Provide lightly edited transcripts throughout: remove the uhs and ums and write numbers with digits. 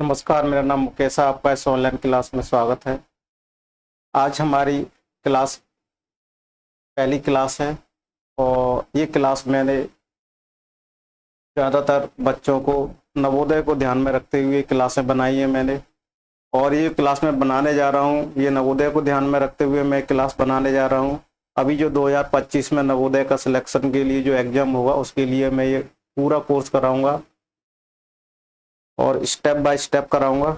नमस्कार, मेरा नाम मुकेश है। आपका इस ऑनलाइन क्लास में स्वागत है। आज हमारी क्लास पहली क्लास है और ये क्लास मैंने ज़्यादातर बच्चों को नवोदय को ध्यान में रखते हुए क्लासें बनाई हैं मैंने। और ये क्लास मैं बनाने जा रहा हूँ, ये नवोदय को ध्यान में रखते हुए मैं क्लास बनाने जा रहा हूँ। अभी जो 2025 में नवोदय का सिलेक्शन के लिए जो एग्ज़ाम होगा उसके लिए मैं ये पूरा कोर्स कराऊँगा और स्टेप बाय स्टेप कराऊँगा।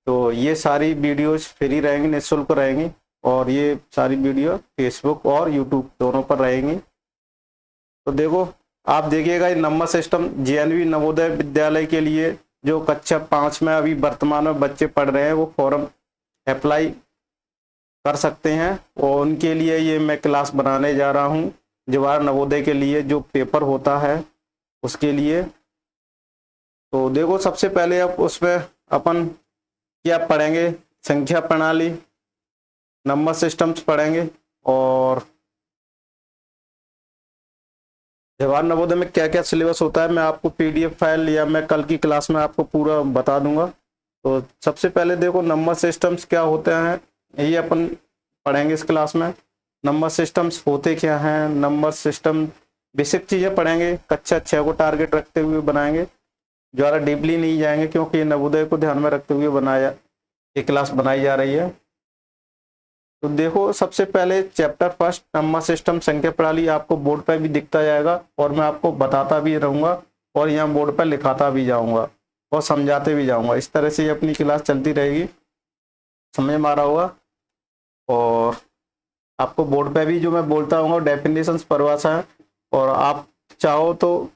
तो ये सारी वीडियोस फ्री रहेंगी, निःशुल्क रहेंगी और ये सारी वीडियो फेसबुक और यूट्यूब दोनों पर रहेंगी। तो देखो, आप देखिएगा, ये number system JNV Navodaya Vidyalaya के लिए जो कक्षा 5 में अभी वर्तमान में बच्चे पढ़ रहे हैं वो फॉर्म अप्लाई कर सकते हैं और उनके लिए ये मैं क्लास बनाने जा रहा हूँ। जवाहर नवोदय के लिए जो पेपर होता है उसके लिए। तो देखो, सबसे पहले आप उसमें अपन क्या पढ़ेंगे, संख्या प्रणाली, नंबर सिस्टम्स पढ़ेंगे और जवाहर नवोदय में क्या क्या सिलेबस होता है मैं आपको पीडीएफ फाइल या मैं कल की क्लास में आपको पूरा बता दूंगा। तो सबसे पहले देखो, नंबर सिस्टम्स क्या होते हैं यही अपन पढ़ेंगे इस क्लास में। नंबर सिस्टम्स होते क्या हैं, नंबर सिस्टम बेसिक चीज़ें पढ़ेंगे, कक्षा 6 को टारगेट रखते हुए बनाएंगे, ज़्यादा डीपली नहीं जाएंगे क्योंकि नवोदय को ध्यान में रखते हुए ये क्लास बनाई जा रही है। तो देखो, सबसे पहले चैप्टर फर्स्ट नंबर सिस्टम संख्या प्रणाली आपको बोर्ड पर भी दिखता जाएगा और मैं आपको बताता भी रहूँगा और यहाँ बोर्ड पर लिखाता भी जाऊँगा और समझाते भी जाऊँगा। इस तरह से अपनी क्लास चलती रहेगी, समझ में आ रहा होगा। और आपको बोर्ड पर भी जो मैं बोलता हूँ डेफिनेशंस परिभाषा है और आप चाहो तो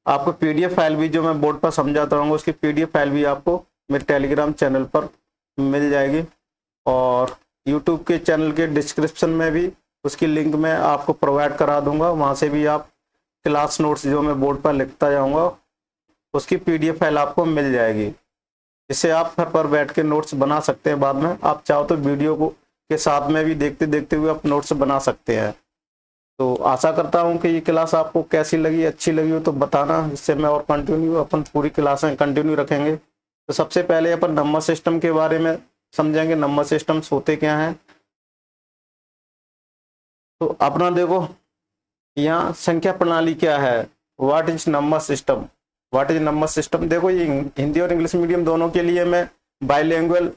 आपको पीडीएफ फाइल भी जो मैं बोर्ड पर समझाता रहूँगा उसकी पीडीएफ फाइल भी आपको मेरे टेलीग्राम चैनल पर मिल जाएगी और यूट्यूब के चैनल के डिस्क्रिप्शन में भी उसकी लिंक मैं आपको प्रोवाइड करा दूंगा। वहाँ से भी आप क्लास नोट्स जो मैं बोर्ड पर लिखता जाऊँगा उसकी पीडीएफ फाइल आपको मिल जाएगी, जिससे आप घर पर बैठ के नोट्स बना सकते हैं। बाद में आप चाहो तो वीडियो के साथ में भी देखते देखते हुए आप नोट्स बना सकते हैं। तो आशा करता हूँ कि ये क्लास आपको कैसी लगी, अच्छी लगी हो तो बताना, जिससे मैं और अपन पूरी क्लासें कंटिन्यू रखेंगे। तो सबसे पहले अपन नंबर सिस्टम के बारे में समझेंगे, नंबर सिस्टम्स होते क्या हैं। तो अपना देखो, यहाँ संख्या प्रणाली क्या है, what is number system, what is number system. देखो, ये हिंदी और इंग्लिश मीडियम दोनों के लिए मैं बाइलिंगुअल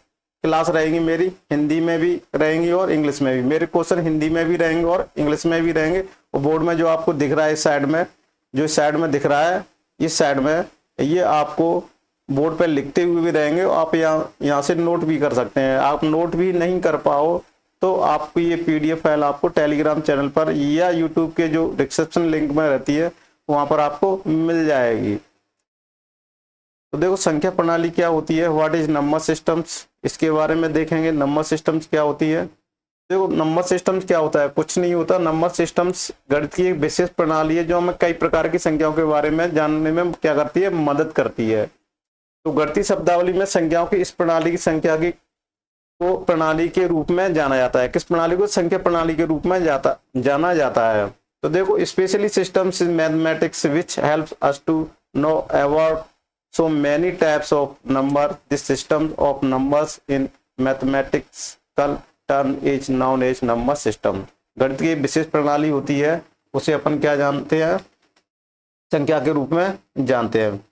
क्लास रहेंगी मेरी, हिंदी में भी रहेंगी और इंग्लिश में भी। मेरे क्वेश्चन हिंदी में भी रहेंगे और इंग्लिश में भी रहेंगे। और बोर्ड में जो आपको दिख रहा है इस साइड में, जो इस साइड में दिख रहा है, इस साइड में ये आपको बोर्ड पर लिखते हुए भी रहेंगे। आप यहाँ से नोट भी कर सकते हैं। आप नोट भी नहीं कर पाओ तो आपको ये पीडीएफ फाइल आपको टेलीग्राम चैनल पर या यूट्यूब के जो डिस्क्रिप्शन लिंक में रहती है वहाँ पर आपको मिल जाएगी। तो देखो, संख्या प्रणाली क्या होती है, व्हाट इज नंबर सिस्टम्स, इसके बारे में देखेंगे। नंबर सिस्टम्स क्या होती है। देखो, नंबर सिस्टम्स क्या होता है, कुछ नहीं होता। नंबर सिस्टम्स गणित की एक विशेष प्रणाली है जो हमें कई प्रकार की संख्याओं के बारे में जानने में क्या करती है, मदद करती है। तो गणितीय शब्दावली में संख्याओं की इस प्रणाली की संख्या की को प्रणाली के रूप में जाना जाता है। किस प्रणाली को, संख्या प्रणाली के रूप में जाना जाता है। तो देखो, specially systems in mathematics which helps us to know about so many types of number. This system of numbers in mathematical term is known as number system. गणित की विशेष प्रणाली होती है, उसे अपन क्या जानते हैं, संख्या के रूप में जानते हैं।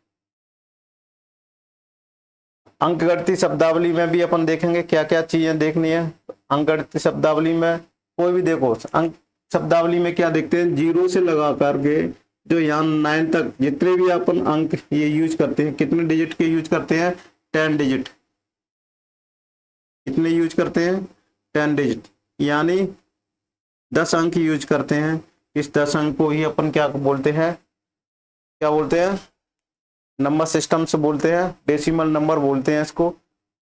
अंकगणितीय शब्दावली में भी अपन देखेंगे क्या क्या चीजें देखनी है। अंकगणितीय शब्दावली में कोई भी देखो, अंक शब्दावली में क्या देखते हैं, 0 से लगा करके जो यहाँ 9 तक जितने भी अपन अंक ये यूज करते हैं, कितने डिजिट के यूज करते हैं, 10 डिजिट। कितने यूज करते हैं, 10 डिजिट, यानी 10 अंक यूज करते हैं। इस 10 अंक को ही अपन क्या बोलते हैं, क्या बोलते हैं, नंबर सिस्टम से बोलते हैं, डेसिमल नंबर बोलते हैं इसको।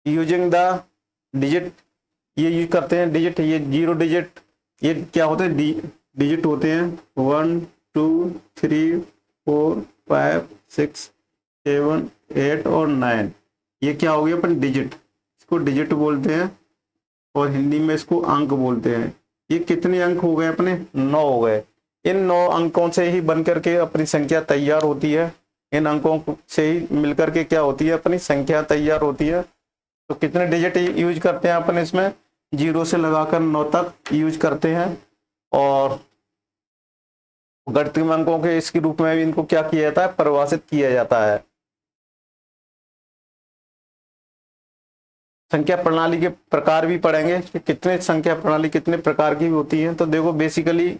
यूजिंग द डिजिट, ये यूज करते हैं डिजिट, ये 0 डिजिट, ये क्या होते हैं, डिजिट होते हैं 1 2 3 4 5 6 7 8 और 9। ये क्या हो गया अपन डिजिट, इसको डिजिट बोलते हैं और हिंदी में इसको अंक बोलते हैं। ये कितने अंक हो गए अपने, 9 हो गए। इन 9 अंकों से ही बन करके अपनी संख्या तैयार होती है। इन अंकों से ही मिलकर के क्या होती है, अपनी संख्या तैयार होती है। तो कितने डिजिट यूज करते हैं अपन इसमें, 0 से लगाकर 9 तक यूज करते हैं। और गणितीय अंकों के इसके रूप में भी इनको क्या किया जाता है, परिभाषित किया जाता है। संख्या प्रणाली के प्रकार भी पढ़ेंगे कि कितने संख्या प्रणाली कितने प्रकार की होती है। तो देखो बेसिकली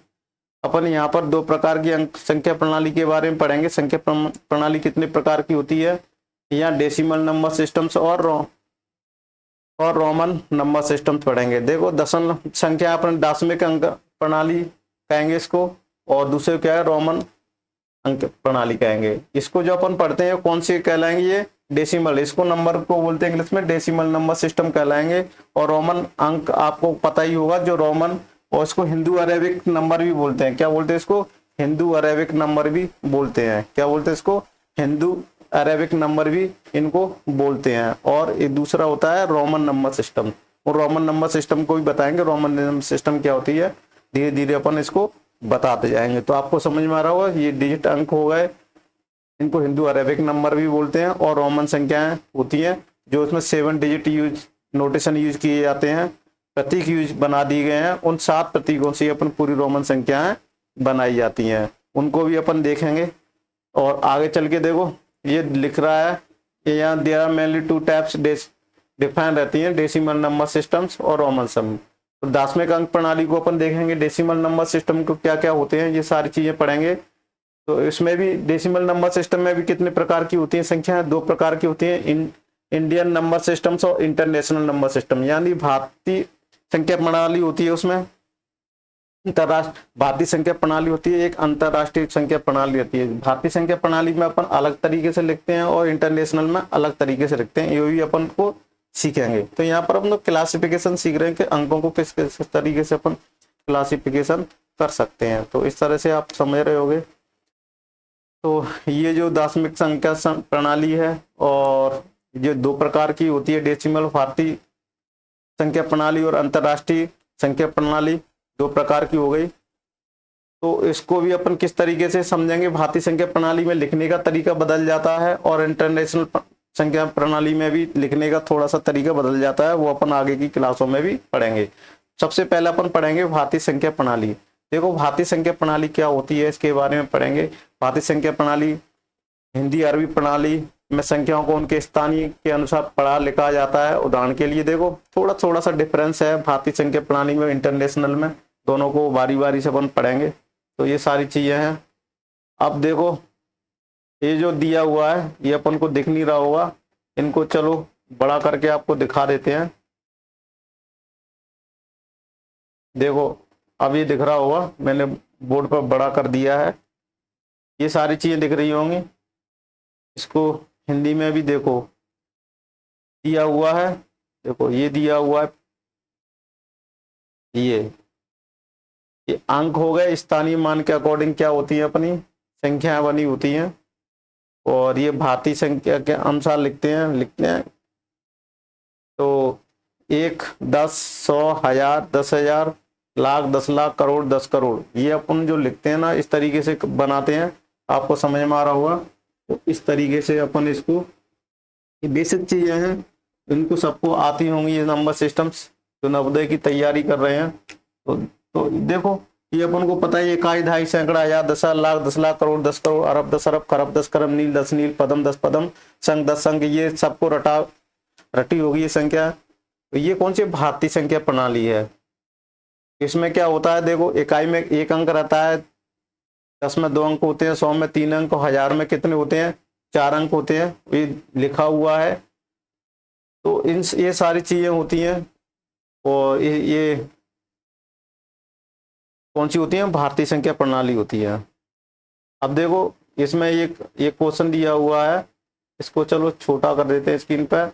अपन यहाँ पर 2 प्रकार की अंक संख्या प्रणाली के बारे में पढ़ेंगे। संख्या प्रणाली कितने प्रकार की होती है, यहाँ डेसिमल नंबर सिस्टम्स और रोमन नंबर सिस्टम्स पढ़ेंगे। देखो दशम संख्या अपन दशमिक अंक प्रणाली कहेंगे इसको, और दूसरे क्या है, रोमन अंक प्रणाली कहेंगे। इसको जो अपन पढ़ते हैं कौन से कहलाएंगे, ये डेसिमल, इसको नंबर को बोलते हैं इंग्लिश में डेसिमल नंबर सिस्टम कहलाएंगे। और रोमन अंक आपको पता ही होगा, जो रोमन, और इसको हिंदू अरेबिक नंबर भी बोलते हैं। क्या बोलते हैं इसको, हिंदू अरेबिक नंबर भी बोलते हैं। क्या बोलते हैं इसको, हिंदू अरेबिक नंबर भी इनको बोलते हैं। और एक दूसरा होता है रोमन नंबर सिस्टम, और रोमन नंबर सिस्टम को भी बताएंगे, रोमन नंबर सिस्टम क्या होती है, धीरे धीरे अपन इसको बताते जाएंगे। तो आपको समझ में आ रहा होगा, ये डिजिट अंक हो गए, इनको हिंदू अरेबिक नंबर भी बोलते हैं। और रोमन संख्याएं होती हैं जो उसमें 7 डिजिट यूज नोटेशन यूज किए जाते हैं, प्रतीक यूज बना दिए गए हैं। उन 7 प्रतीकों से अपन पूरी रोमन संख्याएं बनाई जाती हैं, उनको भी अपन देखेंगे। और आगे चल के देखो ये लिख रहा है कि यहाँ there are mainly 2 types define रहती हैं, डेसिमल नंबर सिस्टम्स और रोमन सम। तो दशमिक अंक प्रणाली को अपन देखेंगे, डेसिमल नंबर सिस्टम को क्या क्या होते हैं, ये सारी चीजें पढ़ेंगे। तो इसमें भी डेसिमल नंबर सिस्टम में भी कितने प्रकार की होती है संख्या, 2 प्रकार की होती है, इंडियन नंबर सिस्टम्स और इंटरनेशनल नंबर सिस्टम। यानी भारतीय संख्या प्रणाली होती है, उसमें भारतीय संख्या प्रणाली होती है, एक अंतरराष्ट्रीय संख्या प्रणाली होती है। भारतीय संख्या प्रणाली में अपन अलग तरीके से लिखते हैं और इंटरनेशनल में अलग तरीके से लिखते हैं, ये भी अपन को सीखेंगे। तो यहाँ पर हम लोग क्लासिफिकेशन सीख रहे हैं कि अंकों को किस किस तरीके से अपन क्लासिफिकेशन कर सकते हैं। तो इस तरह से आप समझ रहे होगे। तो ये जो दशमिक संख्या प्रणाली है, और ये 2 प्रकार की होती है, डेसिमल भारतीय संख्या प्रणाली और अंतरराष्ट्रीय संख्या प्रणाली, 2 प्रकार की हो गई। तो इसको भी अपन किस तरीके से समझेंगे, भारतीय संख्या प्रणाली में लिखने का तरीका बदल जाता है और इंटरनेशनल संख्या प्रणाली में भी लिखने का थोड़ा सा तरीका बदल जाता है, वो अपन आगे की क्लासों में भी पढ़ेंगे। सबसे पहले अपन पढ़ेंगे भारतीय संख्या प्रणाली। देखो भारतीय संख्या प्रणाली क्या होती है, इसके बारे में पढ़ेंगे। भारतीय संख्या प्रणाली हिंदी अरबी प्रणाली में संख्याओं को उनके स्थानीय के अनुसार पढ़ा लिखा जाता है। उदाहरण के लिए देखो थोड़ा सा डिफरेंस है भारतीय संख्या प्रणाली में इंटरनेशनल में, दोनों को बारी बारी से अपन पढ़ेंगे। तो ये सारी चीजें हैं। अब देखो ये जो दिया हुआ है ये अपन को दिख नहीं रहा होगा, इनको चलो बड़ा करके आपको दिखा देते हैं। देखो अब ये दिख रहा होगा, मैंने बोर्ड पर बड़ा कर दिया है, ये सारी चीजें दिख रही होंगी। इसको हिंदी में भी देखो दिया हुआ है, देखो ये दिया हुआ है, ये अंक हो गए, स्थानीय मान के अकॉर्डिंग क्या होती है अपनी संख्याएं बनी होती हैं, और ये भारतीय संख्या के अनुसार लिखते हैं। तो 1, 10, 100, 1000, 10,000, लाख, 10 लाख, करोड़, 10 करोड़, ये अपन जो लिखते हैं ना इस तरीके से बनाते हैं। आपको समझ में आ रहा होगा। तो इस तरीके से अपन इसको, ये बेसिक चीजें हैं, इनको सबको आती होंगी ये नंबर सिस्टम्स जो नवोदय की तैयारी कर रहे हैं। तो देखो ये अपन को पता है, 1, 2, सैकड़ा, 1000, 10,000, लाख, 10 लाख, करोड़, 10 करोड़, अरब, 10 अरब, खरब, 10 खरब, नील, 10 नील, पदम, 10 पदम, संघ, 10 संघ, ये सबको रटी होगी ये संख्या। तो ये कौन सी भारतीय संख्या प्रणाली है। इसमें क्या होता है, देखो इकाई में 1 अंक रहता है, 10 में 2 अंक होते हैं, 100 में 3 अंक, 1000 में कितने होते हैं, 4 अंक होते हैं, ये लिखा हुआ है। तो ये सारी चीजें होती हैं, और ये कौन सी होती है, भारतीय संख्या प्रणाली होती है। अब देखो इसमें एक क्वेश्चन दिया हुआ है, इसको चलो छोटा कर देते हैं स्क्रीन पर।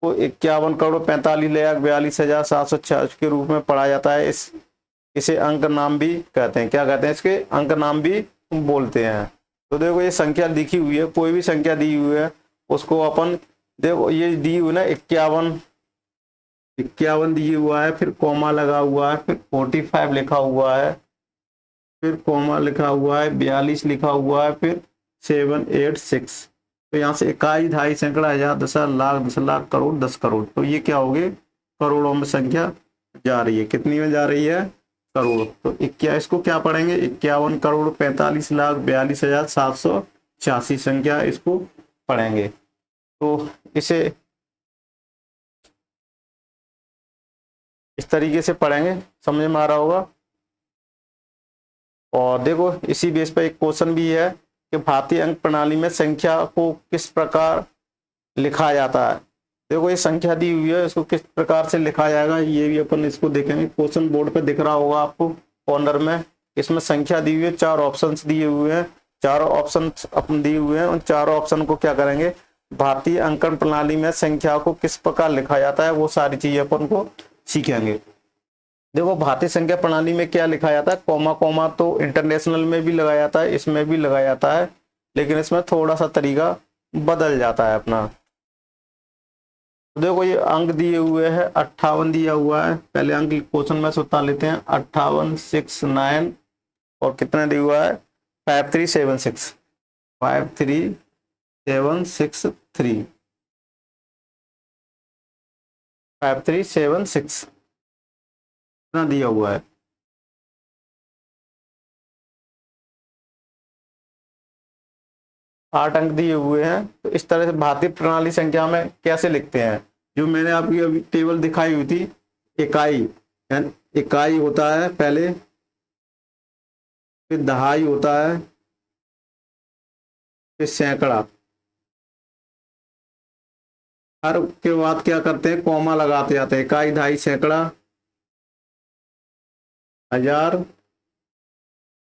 को 51,45,42,746 के रूप में पढ़ा जाता है। इसे अंक नाम भी कहते हैं, क्या कहते हैं, इसके अंक नाम भी बोलते हैं। तो देखो ये संख्या लिखी हुई है, कोई भी संख्या दी हुई है उसको अपन, देखो ये दी हुई ना 51 दिया हुआ है, फिर कॉमा लगा हुआ है, फिर 45 लिखा हुआ है, फिर कॉमा लिखा हुआ है, 42 लिखा हुआ है, फिर 5786। तो यहाँ से इकाई, दहाई, सैकड़ा, हजार, दस लाख, 10 लाख, करोड़, 10 करोड़। तो ये क्या हो गए, करोड़ों में संख्या जा रही है। कितनी में जा रही है, करोड़। तो इसको क्या पढ़ेंगे, 51,45,42,786 संख्या इसको पढ़ेंगे। तो इसे इस तरीके से पढ़ेंगे, समझ में आ रहा होगा। और देखो इसी बेस पर एक क्वेश्चन भी है कि भारतीय अंक प्रणाली में संख्या को किस प्रकार लिखा जाता है। देखो ये संख्या दी हुई है, इसको किस प्रकार से लिखा जाएगा ये भी अपन इसको देखेंगे। क्वेश्चन बोर्ड पे दिख रहा होगा आपको कॉर्नर में। इसमें संख्या दी हुई है, 4 ऑप्शंस दिए हुए हैं। चारों ऑप्शन अपन दिए हुए हैं, उन चारों ऑप्शन को क्या करेंगे, भारतीय अंकन प्रणाली में संख्या को किस प्रकार लिखा जाता है वो सारी चीजें अपन को सीखेंगे। देखो भारतीय संख्या प्रणाली में क्या लिखा जाता है, कॉमा कॉमा तो इंटरनेशनल में भी लगाया जाता है, इसमें भी लगाया जाता है, लेकिन इसमें थोड़ा सा तरीका बदल जाता है अपना। देखो ये अंक दिए हुए हैं, 58 दिया हुआ है। पहले अंक क्वेश्चन में सुता लेते हैं, 5869 और कितना दिया हुआ है, 5376 5376 5376 कितना दिया हुआ है। आठ अंक दिए हुए हैं। तो इस तरह से भारतीय प्रणाली संख्या में कैसे लिखते हैं, जो मैंने आपकी अभी टेबल दिखाई हुई थी, इकाई यानी इकाई होता है पहले, फिर दहाई होता है, फिर सैकड़ा, हर के बाद क्या करते हैं, कॉमा लगाते जाते हैं। इकाई, दहाई, सैकड़ा, हजार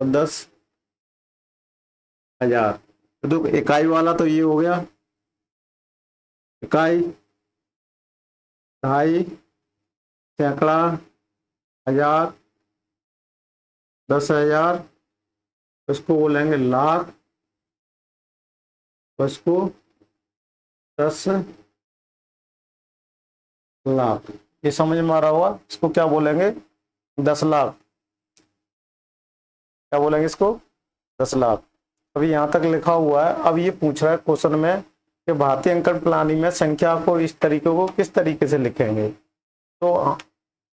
और 10,000। तो देखो इकाई वाला तो ये हो गया, इकाई, दहाई, सैकड़ा, हजार, 10,000, उसको बोलेंगे लाख, उसको 10 लाख। ये समझ में आ रहा होगा। इसको क्या बोलेंगे, 10 लाख। क्या बोलेंगे इसको, 10 लाख। अभी यहाँ तक लिखा हुआ है। अब ये पूछ रहा है क्वेश्चन में कि भारतीय अंकन प्रणाली में संख्या को इस तरीके को किस तरीके से लिखेंगे। तो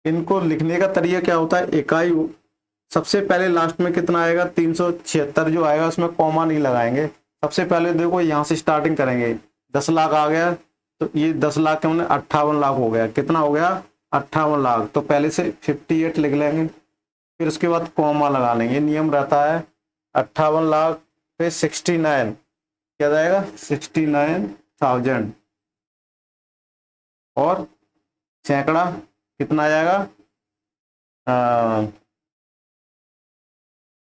इनको लिखने का तरीका क्या होता है, इकाई सबसे पहले लास्ट में कितना आएगा, 376 जो आएगा उसमें कॉमा नहीं लगाएंगे। सबसे पहले देखो यहाँ से स्टार्टिंग करेंगे, 10 लाख आ गया, तो ये 10 लाख के हमने 58 लाख हो गया। कितना हो गया, 58 लाख। तो पहले से 58 लिख लेंगे, फिर उसके बाद कॉमा लगा लेंगे। नियम रहता है 58 लाख पे 69 क्या जाएगा, 69,000। और सैकड़ा कितना आ जाएगा,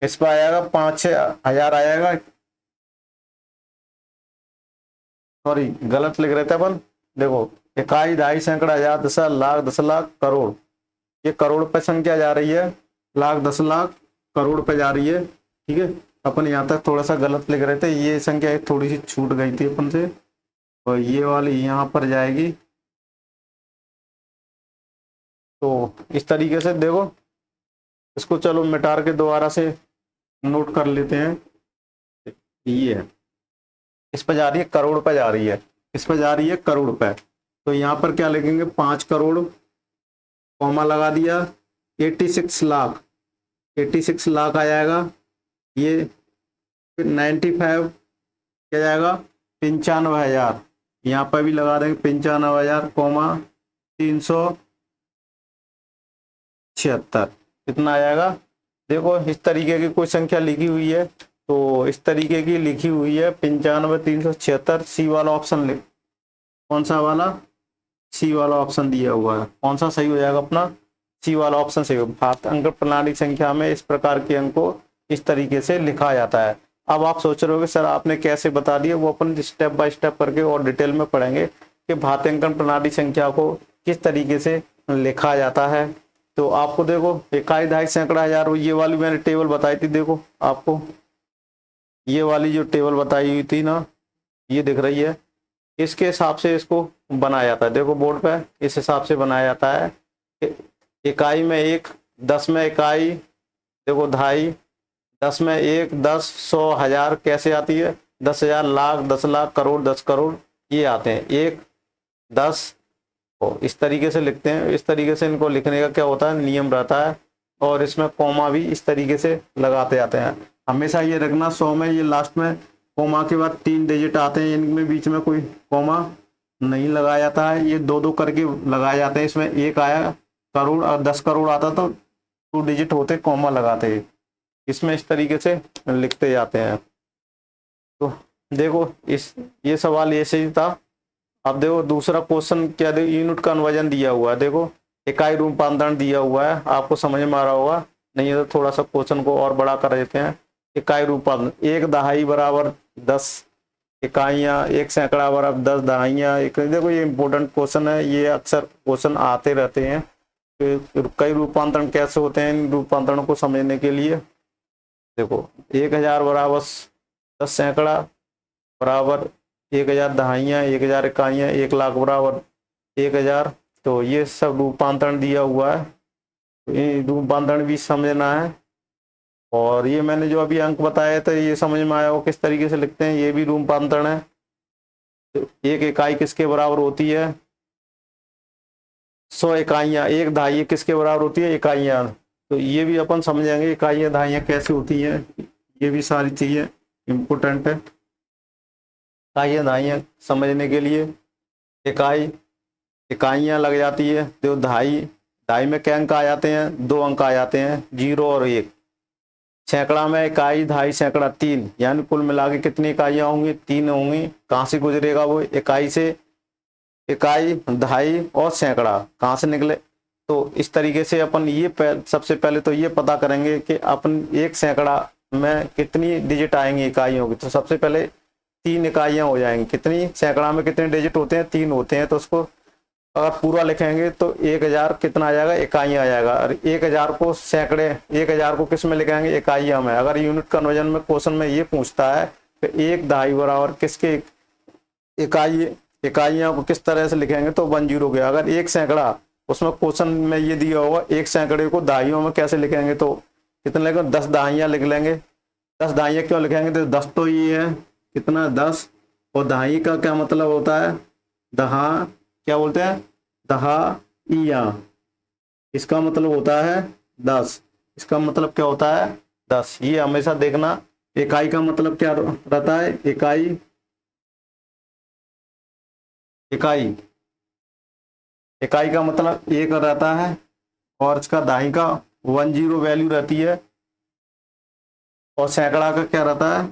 इस पर आएगा 5-6 हजार आ जाएगा। सॉरी गलत लिख रहे थे अपन। देखो इकाई, दहाई, सैकड़ा, हजार, 10 लाख, 10 लाख, करोड़। ये करोड़ पे संख्या जा रही है, लाख, 10 लाख, करोड़ पे जा रही है। ठीक है, अपन यहाँ तक थोड़ा सा गलत लिख रहे थे, ये संख्या थोड़ी सी छूट गई थी अपन से, और ये वाली यहाँ पर जाएगी। तो इस तरीके से देखो, इसको चलो मिटार के दोबारा से नोट कर लेते हैं। ये है, इस पर जा रही है करोड़ पे जा रही है, इस पर जा रही है करोड़ पे। तो यहाँ पर क्या लिखेंगे, 5 करोड़, कॉमा लगा दिया, 86 लाख, 86 लाख आ जाएगा। ये फिर 95 क्या जाएगा, 95,000। यहाँ पर भी लगा देंगे 95,000, कॉमा 376 कितना आ जाएगा। देखो इस तरीके की कोई संख्या लिखी हुई है, तो इस तरीके की लिखी हुई है 95,376। सी वाला ऑप्शन लिख, कौन सा वाला, सी वाला ऑप्शन दिया हुआ है। कौन सा सही हो जाएगा अपना, सी वाला ऑप्शन सही हो। भारतीय अंक प्रणाली संख्या में इस प्रकार के अंक को इस तरीके से लिखा जाता है। अब आप सोच रहे हो सर आपने कैसे बता दिया, वो अपन स्टेप बाय स्टेप करके और डिटेल में पढ़ेंगे कि भारतीय अंकन प्रणाली संख्या को किस तरीके से लिखा जाता है। तो आपको देखो इकाई, दहाई, सैकड़ा, हजार, ये वाली मैंने टेबल बताई थी। देखो आपको ये वाली जो टेबल बताई हुई थी ना, ये दिख रही है, इसके हिसाब से इसको बनाया जाता है। देखो बोर्ड पे इस हिसाब से बनाया जाता है। इकाई में 1, 10 में इकाई, देखो दहाई, 10 में 1, 10, 100, हजार कैसे आती है, 10,000, लाख, 10 लाख, करोड़, 10 करोड़ ये आते हैं। 1, 10 को इस तरीके से लिखते हैं। इस तरीके से इनको लिखने का क्या होता है, नियम रहता है। और इसमें कॉमा भी इस तरीके से लगाते आते हैं। हमेशा ये रखना 100 में ये लास्ट में कॉमा के बाद 3 डिजिट आते हैं, इनमें बीच में कोई कॉमा नहीं लगाया जाता है, ये 2-2 करके लगाए जाते हैं। इसमें 1 आया करोड़ और 10 करोड़ आता तो 2 डिजिट होते, कॉमा लगाते हैं। इसमें इस तरीके से लिखते जाते हैं। तो देखो ये सवाल ऐसे ही था। अब देखो दूसरा क्वेश्चन क्या, देखो यूनिट कन्वर्जन दिया हुआ है, देखो इकाई रूपांतरण दिया हुआ है, आपको समझ में आ रहा होगा। नहीं है तो थोड़ा सा क्वेश्चन को और बड़ा कर देते हैं। इकाई रूपांतरण, 1 दहाई बराबर 10 इकाइयाँ, 1 सैकड़ा बराबर 10 दहाइयाँ। देखो ये इंपॉर्टेंट क्वेश्चन है, ये अक्सर क्वेश्चन आते रहते हैं। तो कई रूपांतरण कैसे होते हैं, इन रूपांतरणों को समझने के लिए देखो 1000 बराबर 10 सैकड़ा बराबर 1000 दहाइयाँ, 1000 इकाइयाँ, 1 लाख बराबर 1000। तो ये सब रूपांतरण दिया हुआ है, तो ये रूपांतरण भी समझना है। और ये मैंने जो अभी अंक बताया था ये समझ में आया हो किस तरीके से लिखते हैं, ये भी रूपांतरण है। तो 1 इकाई किसके बराबर होती है, 100 इकाइयाँ। 1 दहाई किसके बराबर होती है, इकाइयाँ। तो ये भी अपन समझेंगे इकाइयाँ दहाइयाँ कैसे होती हैं, ये भी सारी चीज़ें इम्पोर्टेंट है इकाइयाँ दहाइयाँ समझने के लिए। इकाइयाँ लग जाती है, तो दहाई में क्या अंक आ जाते हैं, 2 अंक आ जाते हैं, 0 और 1। सैकड़ा में इकाई, दहाई, सैकड़ा 3, यानी कुल मिला के कितनी इकाइयाँ होंगी, 3 होंगी। कहाँ से गुजरेगा वो, इकाई से। इकाई, दहाई और सैकड़ा कहाँ से निकले, तो इस तरीके से अपन ये सबसे पहले तो ये पता करेंगे कि अपन 1 सैकड़ा में कितनी डिजिट आएंगी इकाइयों की। तो सबसे पहले 3 इकाइयाँ हो जाएंगी। कितनी, सैकड़ा में कितने डिजिट होते हैं, 3 होते हैं। तो उसको अगर पूरा लिखेंगे तो 1000 कितना आ जाएगा, इकाइयाँ आ जाएगा। और 1000 को सैकड़े, 1000 को किस में लिखेंगे, इकाइयाँ में। अगर यूनिट कन्वर्जन में क्वेश्चन में ये पूछता है कि 1 दहाई बराबर किसके इकाइयाँ को किस तरह से लिखेंगे, तो 10 गया। अगर 1 सैकड़ा, उसमें क्वेश्चन में ये दिया होगा 1 सैकड़े को दहाइयों में कैसे लिखेंगे, तो कितने लिखेंगे, 10 दहाइयाँ लिख लेंगे। 10 दहाइयाँ क्यों लिखेंगे, तो 10 तो ये है कितना, 10। और दहाई का क्या मतलब होता है, दहा, क्या बोलते हैं, दहाइयाँ। इसका मतलब होता है 10। इसका मतलब क्या होता है, 10। ये हमेशा देखना। इकाई का मतलब क्या रहता है, इकाई का मतलब 1 रहता है। और इसका दहाई का 10 वैल्यू रहती है। और सैकड़ा का क्या रहता है,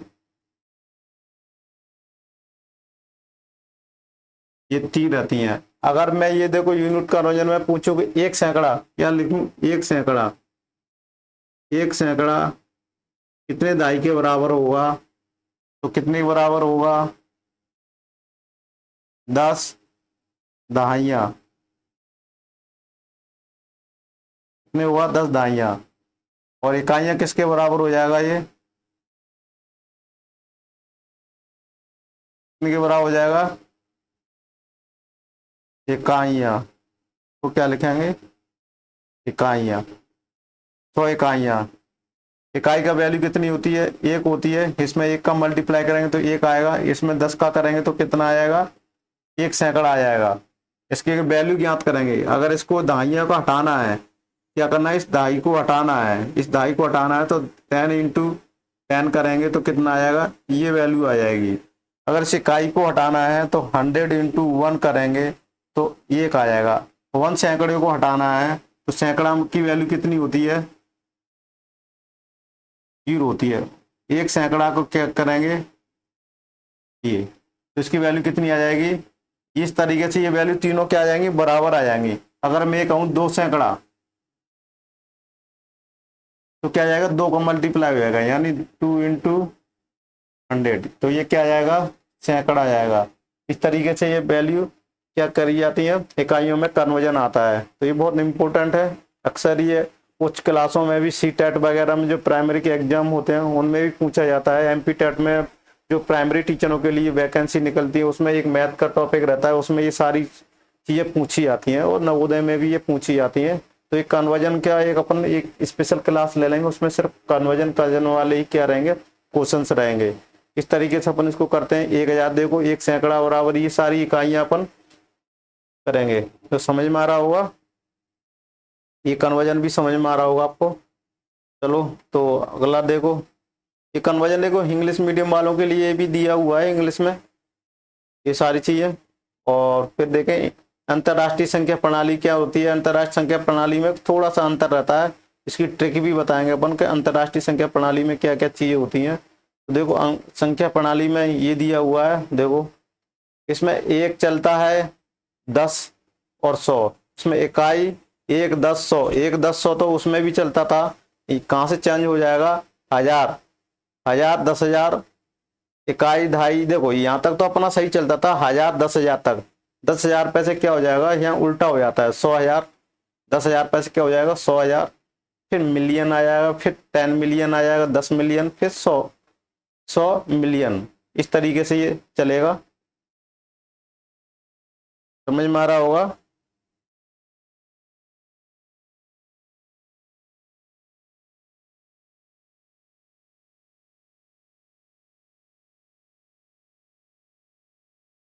ये 3 रहती हैं। अगर मैं ये देखो यूनिट कन्वर्जन में पूछूं कि 1 सैकड़ा, क्या लिखूं, 1 सैकड़ा, 1 सैकड़ा कितने दहाई के बराबर होगा, तो कितने बराबर होगा, 10 दहाइयाँ। कितने हुआ, 10 दहाइयाँ। और इकाइयाँ किसके बराबर हो जाएगा, ये कितने के बराबर हो जाएगा, इकाइयाँ। तो क्या लिखेंगे, इकाइयाँ। 100 इकाइयाँ। इकाई का वैल्यू कितनी होती है, 1 होती है। इसमें 1 का मल्टीप्लाई करेंगे तो 1 आएगा। इसमें 10 का करेंगे तो कितना आएगा, 1 सैकड़ा आ जाएगा। इसकी वैल्यू ज्ञात करेंगे। अगर इसको दहाइयाँ को हटाना है, क्या करना है, इस दहाई को हटाना है, इस दहाई को हटाना है तो 10 × 10 करेंगे तो कितना आ जाएगा, ये वैल्यू आ जाएगी। अगर इस इकाई को हटाना है तो 100 × 1 करेंगे तो 1 आ जाएगा। 1 सैकड़े को हटाना है तो सैकड़ा की वैल्यू कितनी होती है, 0 होती है। 1 सैकड़ा को क्या करेंगे, ये, तो इसकी वैल्यू कितनी आ जाएगी, इस तरीके से ये वैल्यू तीनों क्या आ जाएंगी, बराबर आ जाएंगी। अगर मैं कहूँ 2 सैकड़ा, तो क्या आ जाएगा, 2 का मल्टीप्लाई हो जाएगा, यानी 2 × 100, तो ये क्या आ जाएगा, सैकड़ा आ जाएगा। इस तरीके से ये वैल्यू क्या करी जाती है, इकाइयों में कन्वर्जन आता है। तो ये बहुत इंपॉर्टेंट है। अक्सर ये कुछ क्लासों में भी CTET वगैरह में जो प्राइमरी के एग्जाम होते हैं उनमें भी पूछा जाता है। MP-TET में जो प्राइमरी टीचरों के लिए वैकेंसी निकलती है उसमें एक मैथ का टॉपिक रहता है, उसमें ये सारी चीज़ें पूछी जाती हैं। और नवोदय में भी ये पूछी जाती हैं। तो एक कन्वर्जन क्या, एक अपन एक स्पेशल क्लास ले लेंगे, उसमें सिर्फ कन्वर्जन वाले ही क्या रहेंगे, क्वेश्चंस रहेंगे। इस तरीके से अपन इसको करते हैं। 1000 देखो, एक सैकड़ा बराबर ये सारी इकाइयां अपन करेंगे। तो समझ में आ रहा होगा, ये कन्वर्जन भी समझ में आ रहा होगा आपको। चलो तो अगला देखो, ये कन्वर्जन देखो इंग्लिश मीडियम वालों के लिए भी दिया हुआ है इंग्लिश में ये सारी चीजें। और फिर देखें अंतर्राष्ट्रीय संख्या प्रणाली क्या होती है। अंतर्राष्ट्रीय संख्या प्रणाली में थोड़ा सा अंतर रहता है, इसकी ट्रिक भी बताएंगे अपन के अंतर्राष्ट्रीय संख्या प्रणाली में क्या क्या चीजें होती हैं। तो देखो संख्या प्रणाली में ये दिया हुआ है, देखो इसमें एक चलता है 10 और 100, इसमें इकाई 1, 10, 100, 1, 10, 100 तो उसमें भी चलता था, कहाँ से चेंज हो जाएगा, 1000, 1000, 10,000, इकाई ढाई। देखो यहाँ तक तो अपना सही चलता था, 1000, 10,000 तक। 10,000 पैसे क्या हो जाएगा, यहाँ उल्टा हो जाता है 100,000। 10,000 पैसे क्या हो जाएगा 100,000, फिर मिलियन आ जाएगा, फिर 10 मिलियन आ जाएगा, 10 मिलियन, फिर 100 मिलियन। इस तरीके से ये चलेगा, समझ में आ रहा होगा।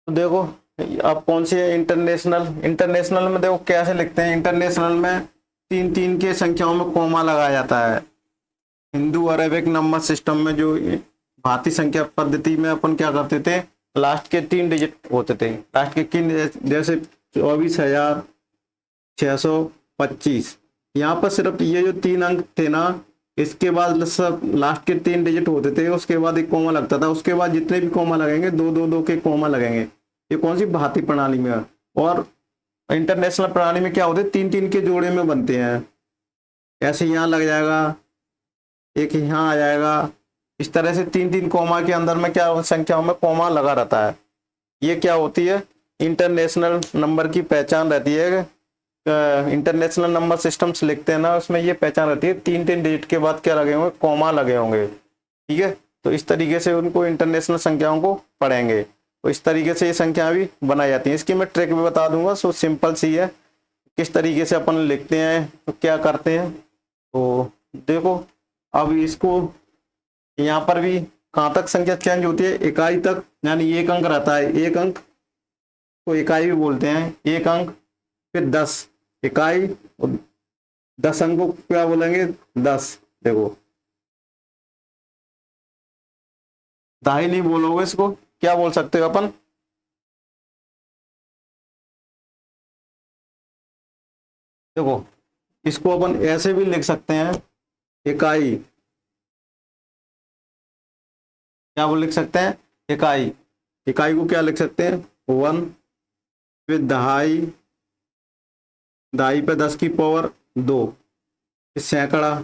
तो देखो अब कौन सी है, इंटरनेशनल। इंटरनेशनल में देखो कैसे लिखते हैं, इंटरनेशनल में 3 3 के संख्याओं में कॉमा लगाया जाता है। हिंदू अरेबिक नंबर सिस्टम में जो भारतीय संख्या पद्धति में अपन क्या करते थे, लास्ट के 3 डिजिट होते थे, लास्ट के 3 जैसे 24,625। यहाँ पर सिर्फ ये जो 3 अंक थे ना, इसके बाद सब लास्ट के 3 डिजिट होते थे, उसके बाद एक कॉमा लगता था, उसके बाद जितने भी कॉमा लगेंगे 2 2 2 के कॉमा लगेंगे। ये कौन सी भारतीय प्रणाली में है। और इंटरनेशनल प्रणाली में क्या होते हैं, 3 3 के जोड़े में बनते हैं। ऐसे यहाँ लग जाएगा, एक यहाँ आ जाएगा, इस तरह से 3 3 कॉमा के अंदर में क्या संख्याओं में कॉमा लगा रहता है। ये क्या होती है, इंटरनेशनल नंबर की पहचान रहती है। इंटरनेशनल नंबर सिस्टम्स लिखते हैं ना, उसमें ये पहचान रहती है 3 3 डिजिट के बाद क्या लगे होंगे, कॉमा लगे होंगे। ठीक है, तो इस तरीके से उनको इंटरनेशनल संख्याओं को पढ़ेंगे। तो इस तरीके से ये संख्या भी बनाई जाती है। इसकी मैं ट्रिक भी बता दूंगा, सो सिंपल सी है, किस तरीके से अपन लिखते हैं तो क्या करते हैं। तो देखो अब इसको यहाँ पर भी कहाँ तक संख्या चेंज होती है, इकाई तक, यानी 1 अंक रहता है, 1 अंक को इकाई भी बोलते हैं, 1 अंक, फिर 10 इकाई, और 10 अंक को क्या बोलेंगे, 10। देखो दहाई नहीं बोलोगे, इसको क्या बोल सकते हो अपन, देखो इसको अपन ऐसे भी लिख सकते हैं, इकाई, क्या बोल लिख सकते हैं, इकाई। इकाई को क्या लिख सकते हैं, 1, फिर दहाई, दहाई पे 10 की पावर 2, फिर सैकड़ा,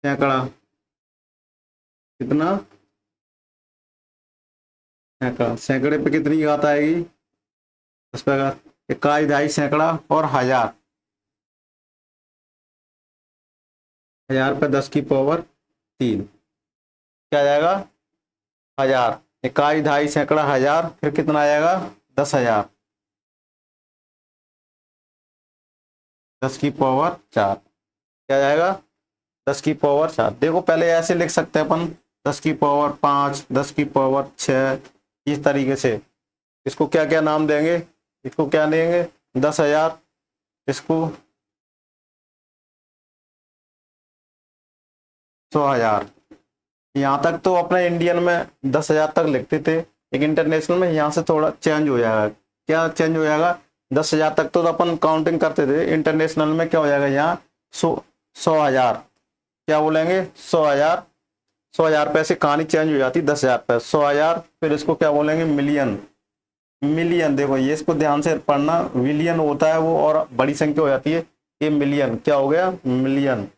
सैकड़ा कितना, सैकड़ा, सैकड़े पे कितनी घात आएगी, 10 पे घात। इकाई, दहाई, सैकड़ा और 1000, 1000 पे 10 की पावर 3, क्या आ जाएगा 1000। इकाई, दहाई, सैकड़ा, 1000, फिर कितना आ जाएगा 10,000, 10 की पावर 4, क्या आ जाएगा 10 की पावर 4। देखो पहले ऐसे लिख सकते हैं अपन, 10 की पावर 5, 10 की पावर 6, इस तरीके से। इसको क्या क्या नाम देंगे, इसको क्या देंगे 10,000, इसको 100,000। यहाँ तक तो अपने इंडियन में 10,000 तक लिखते थे, लेकिन इंटरनेशनल में यहाँ से थोड़ा चेंज हो जाएगा। क्या चेंज हो जाएगा, 10,000 तक तो अपन काउंटिंग करते थे, इंटरनेशनल में क्या हो जाएगा यहाँ 100,000, क्या बोलेंगे 100,000। 100,000 पैसे कहानी चेंज हो जाती, 10,000 पे 100,000, फिर इसको क्या बोलेंगे मिलियन। मिलियन देखो ये इसको ध्यान से पढ़ना, विलियन होता है वो और बड़ी संख्या हो जाती है, ये मिलियन क्या हो गया मिलियन,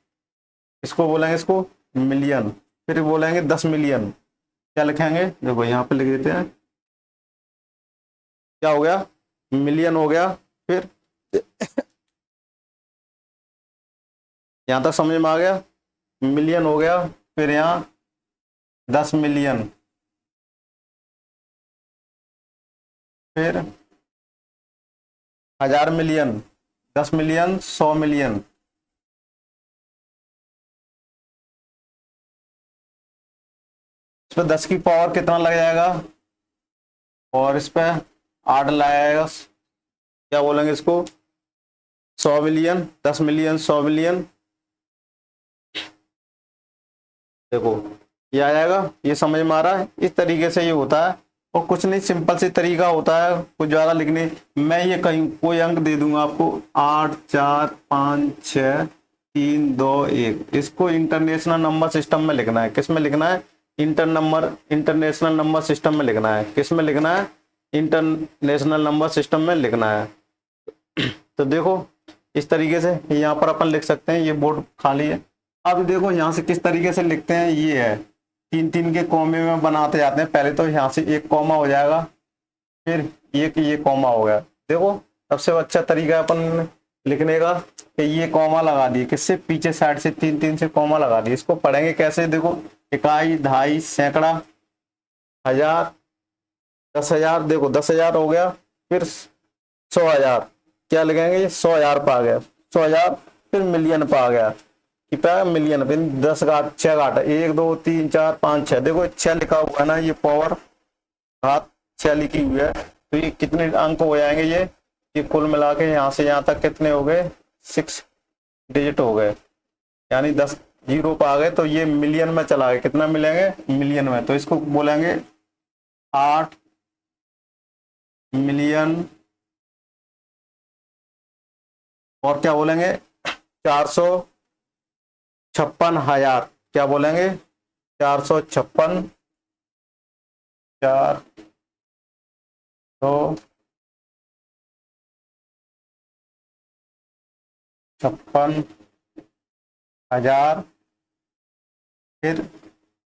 इसको बोलेंगे इसको मिलियन। फिर बोलेंगे 10 मिलियन, क्या लिखेंगे, देखो यहाँ पे लिख देते हैं, क्या हो गया मिलियन हो गया। फिर यहाँ तक समझ में आ गया, मिलियन हो गया, फिर यहाँ 10 मिलियन, फिर 1000 मिलियन, 10 मिलियन, 100 मिलियन, इस पर 10 की पावर कितना लग जाएगा, और इस पे 8 लगाएगा, क्या बोलेंगे इसको, 100 मिलियन, 10 मिलियन, 100 मिलियन। देखो ये आ जाएगा, ये समझ में आ रहा है। इस तरीके से ये होता है, और कुछ नहीं, सिंपल सी तरीका होता है, कुछ ज्यादा लिखने। मैं ये कहीं कोई अंक दे दूंगा आपको, 8 4 5 6 3 2 1, इसको इंटरनेशनल नंबर सिस्टम में लिखना है। किस में लिखना है, इंटरनेशनल नंबर सिस्टम में लिखना है। किस में लिखना है, इंटरनेशनल नंबर सिस्टम में लिखना है। तो देखो इस तरीके से यहाँ पर अपन लिख सकते हैं, ये बोर्ड खाली है। अब देखो यहाँ से किस तरीके से लिखते हैं, ये है 3 3 के कॉमे में बनाते जाते हैं। पहले तो यहाँ से एक कॉमा हो जाएगा, फिर ये कॉमा हो गया। देखो सबसे अच्छा तरीका है अपन लिखने का कि ये कॉमा लगा दिए, किससे, पीछे साइड से 3 3 से कॉमा लगा दिए। इसको पढ़ेंगे कैसे, देखो इकाई, दहाई, सैकड़ा, हजार, 10,000। देखो 10,000 हो गया, फिर 100,000, क्या लिखेंगे, 100,000 पे आ गया, 100,000, फिर मिलियन पे आ गया, कितना, मिलियन। फिर 10 घाट 6 घाट, 1 2 3 4 5 6। देखो 6 लिखा हुआ है ना, ये पावर घात 6 लिखी हुई है। तो ये कितने अंक हो जाएंगे, ये कुल मिला के यहाँ से यहाँ तक कितने हो गए, 6 डिजिट हो गए, यानी 10 जीरो पे आ गए। तो ये मिलियन में चला गया, कितना मिलेंगे, मिलियन में। तो इसको बोलेंगे 8 मिलियन, और क्या बोलेंगे, 456,000। क्या बोलेंगे, 456, 456,000, फिर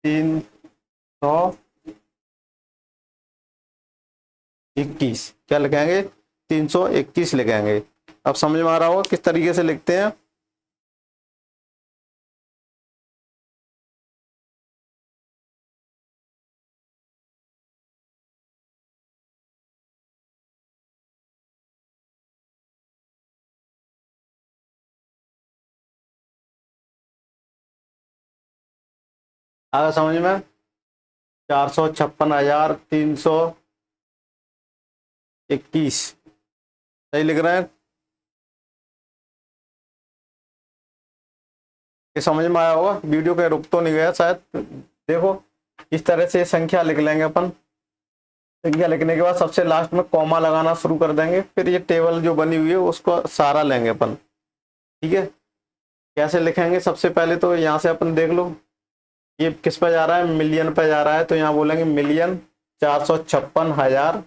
321, क्या लिखेंगे, 321 लिखेंगे। अब समझ में आ रहा होगा किस तरीके से लिखते हैं। आगे समझ में, 456,321 सही लिख रहे हैं, ये समझ में आया होगा। वीडियो पे रुक तो नहीं गया शायद। देखो इस तरह से संख्या लिख लेंगे अपन। संख्या लिखने के बाद सबसे लास्ट में कॉमा लगाना शुरू कर देंगे, फिर ये टेबल जो बनी हुई है उसको सारा लेंगे अपन। ठीक है, कैसे लिखेंगे, सबसे पहले तो यहाँ से अपन देख लो, ये किस पे जा रहा है, मिलियन पे जा रहा है। तो यहाँ बोलेंगे मिलियन 456,000।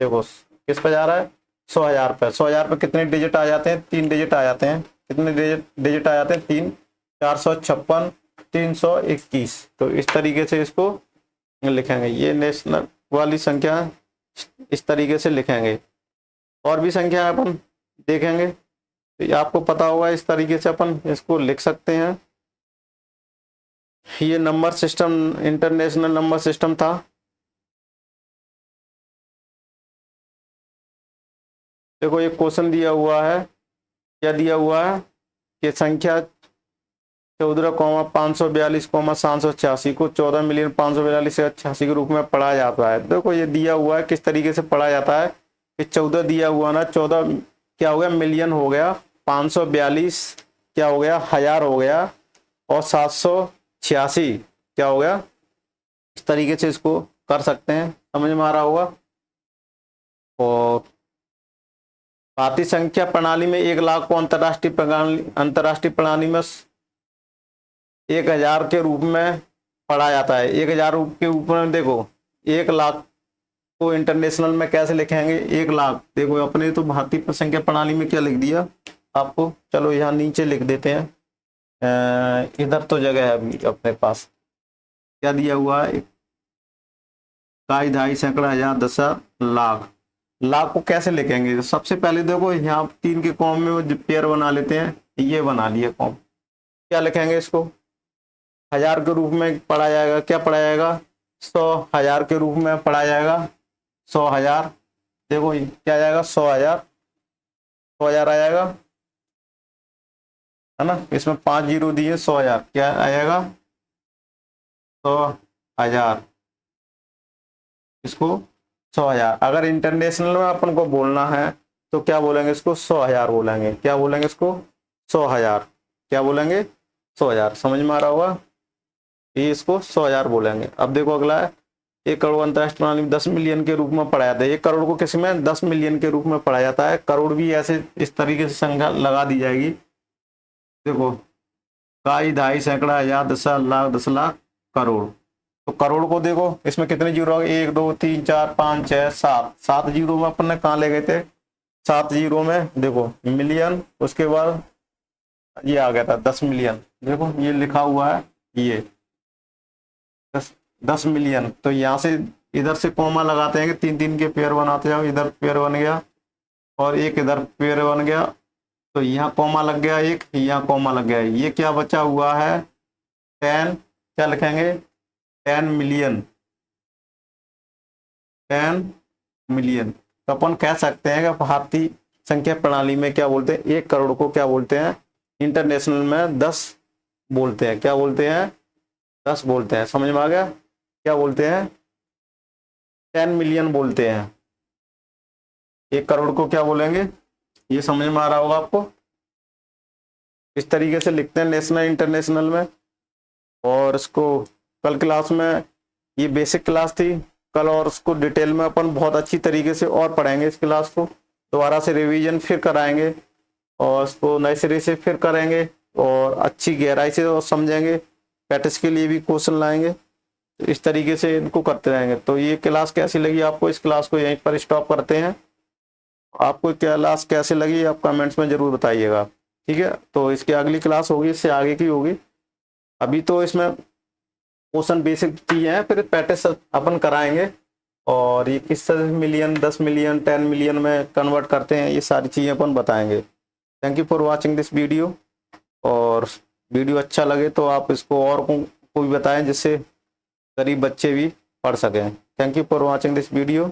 देखो किस पे जा रहा है, 100,000 पे। 100,000 पे कितने डिजिट आ जाते हैं, 3 डिजिट आ जाते हैं। कितने डिजिट आ जाते हैं, 3, 456, 321। तो इस तरीके से इसको लिखेंगे, ये नेशनल वाली संख्या इस तरीके से लिखेंगे। और भी संख्या अपन देखेंगे, तो ये आपको पता होगा, इस तरीके से अपन इसको लिख सकते हैं। ये number system international number system था। देखो ये क्वेश्चन दिया हुआ है, क्या दिया हुआ है कि संख्या 14,542,786 को 14,542,786 के रूप में पढ़ा जाता है। देखो ये दिया हुआ है, किस तरीके से पढ़ा जाता है कि 14 दिया हुआ ना, 14 क्या हो गया, मिलियन हो गया, 542 क्या हो गया, हजार हो गया, और 786 क्या हो गया। इस तरीके से इसको कर सकते हैं, समझ में आ रहा होगा। और भारतीय संख्या प्रणाली में 1,00,000 को अंतरराष्ट्रीय प्रणाली में 1,000 के रूप में पढ़ा जाता है। 1,000 के रूप में देखो, 1,00,000 को इंटरनेशनल में कैसे लिखेंगे, 1,00,000। देखो अपने तो भारतीय संख्या प्रणाली में क्या लिख दिया आपको, चलो यहाँ नीचे लिख देते हैं। इधर तो जगह है अभी अपने पास, क्या दिया हुआ है, इकाई, दहाई, सैकड़ा, हजार, दशा, लाख। लाख को कैसे लिखेंगे, सबसे पहले देखो यहाँ 3 के कॉम में पेयर बना लेते हैं, ये बना लिए कॉम। क्या लिखेंगे इसको, हजार के रूप में पढ़ा जाएगा, क्या पढ़ा जाएगा, 100,000 के रूप में पढ़ा जाएगा, 100,000। देखो क्या आ जाएगा, 100,000, 100,000 आ जाएगा, है ना। इसमें 5 जीरो दिए, 100,000 क्या आ जाएगा, 100 हजार, इसको 100,000। अगर इंटरनेशनल में अपन को बोलना है तो क्या बोलेंगे, इसको 100,000 बोलेंगे। क्या बोलेंगे इसको, 100,000। क्या बोलेंगे, 100,000। समझ में आ रहा होगा, ये इसको 100,000 बोलेंगे। अब देखो अगला है, 1 करोड़ अंतरराष्ट्रीय प्रणाली में 10 मिलियन के रूप में पढ़ा जाता है। 1 करोड़ को किस में, 10 मिलियन के रूप में पढ़ा जाता है। करोड़ भी ऐसे इस तरीके से संख्या लगा दी जाएगी। देखो, काई, दहाई, सैकड़ा, हजार, 10,000, लाख, 10,00,000, करोड़। तो करोड़ को देखो, इसमें कितने जीरो आ गए, 1 2 3 4 5 6 7, 7 जीरो में अपन ने कहाँ ले गए थे, 7 जीरो में देखो मिलियन, उसके बाद ये आ गया था 10 मिलियन। देखो ये लिखा हुआ है, ये 10 मिलियन। तो यहाँ से इधर से कॉमा लगाते हैं कि 3 3 के पेयर बनाते जाओ। इधर पेयर बन गया और एक इधर पेयर बन गया, तो यहाँ कॉमा लग गया, एक यहाँ कॉमा लग गया। ये क्या बचा हुआ है, 10, क्या लिखेंगे, 10 मिलियन, 10 मिलियन। तो अपन कह सकते हैं कि भारतीय संख्या प्रणाली में क्या बोलते हैं, 1 करोड़ को क्या बोलते हैं, इंटरनेशनल में 10 बोलते हैं। क्या बोलते हैं, 10 बोलते हैं। समझ में आ गया, क्या बोलते हैं, 10 मिलियन बोलते हैं। 1 करोड़ को क्या बोलेंगे, ये समझ में आ रहा होगा आपको। इस तरीके से लिखते हैं नेशनल इंटरनेशनल में। और इसको कल क्लास में, ये बेसिक क्लास थी कल, और उसको डिटेल में अपन बहुत अच्छी तरीके से और पढ़ाएंगे। इस क्लास को दोबारा से रिवीजन फिर कराएंगे और इसको नए सिरे से फिर करेंगे और अच्छी गहराई से और समझेंगे। प्रैक्टिस के लिए भी क्वेश्चन लाएंगे। तो इस तरीके से इनको करते रहेंगे। तो ये क्लास कैसी लगी आपको, इस क्लास को यहीं पर स्टॉप करते हैं। आपको क्लास कैसे लगी आप कमेंट्स में जरूर बताइएगा, ठीक है। तो इसकी अगली क्लास होगी, इससे आगे की होगी। अभी तो इसमें क्वेश्चन बेसिक चीजें हैं, फिर प्रैक्टिस अपन कराएंगे। और ये किस तरह मिलियन, 10 मिलियन, 10 मिलियन में कन्वर्ट करते हैं, ये सारी चीजें अपन बताएंगे। Thank you for watching this video. और वीडियो अच्छा लगे तो आप इसको और को भी बताएं, जिससे गरीब बच्चे भी पढ़ सकें। Thank you for watching this video.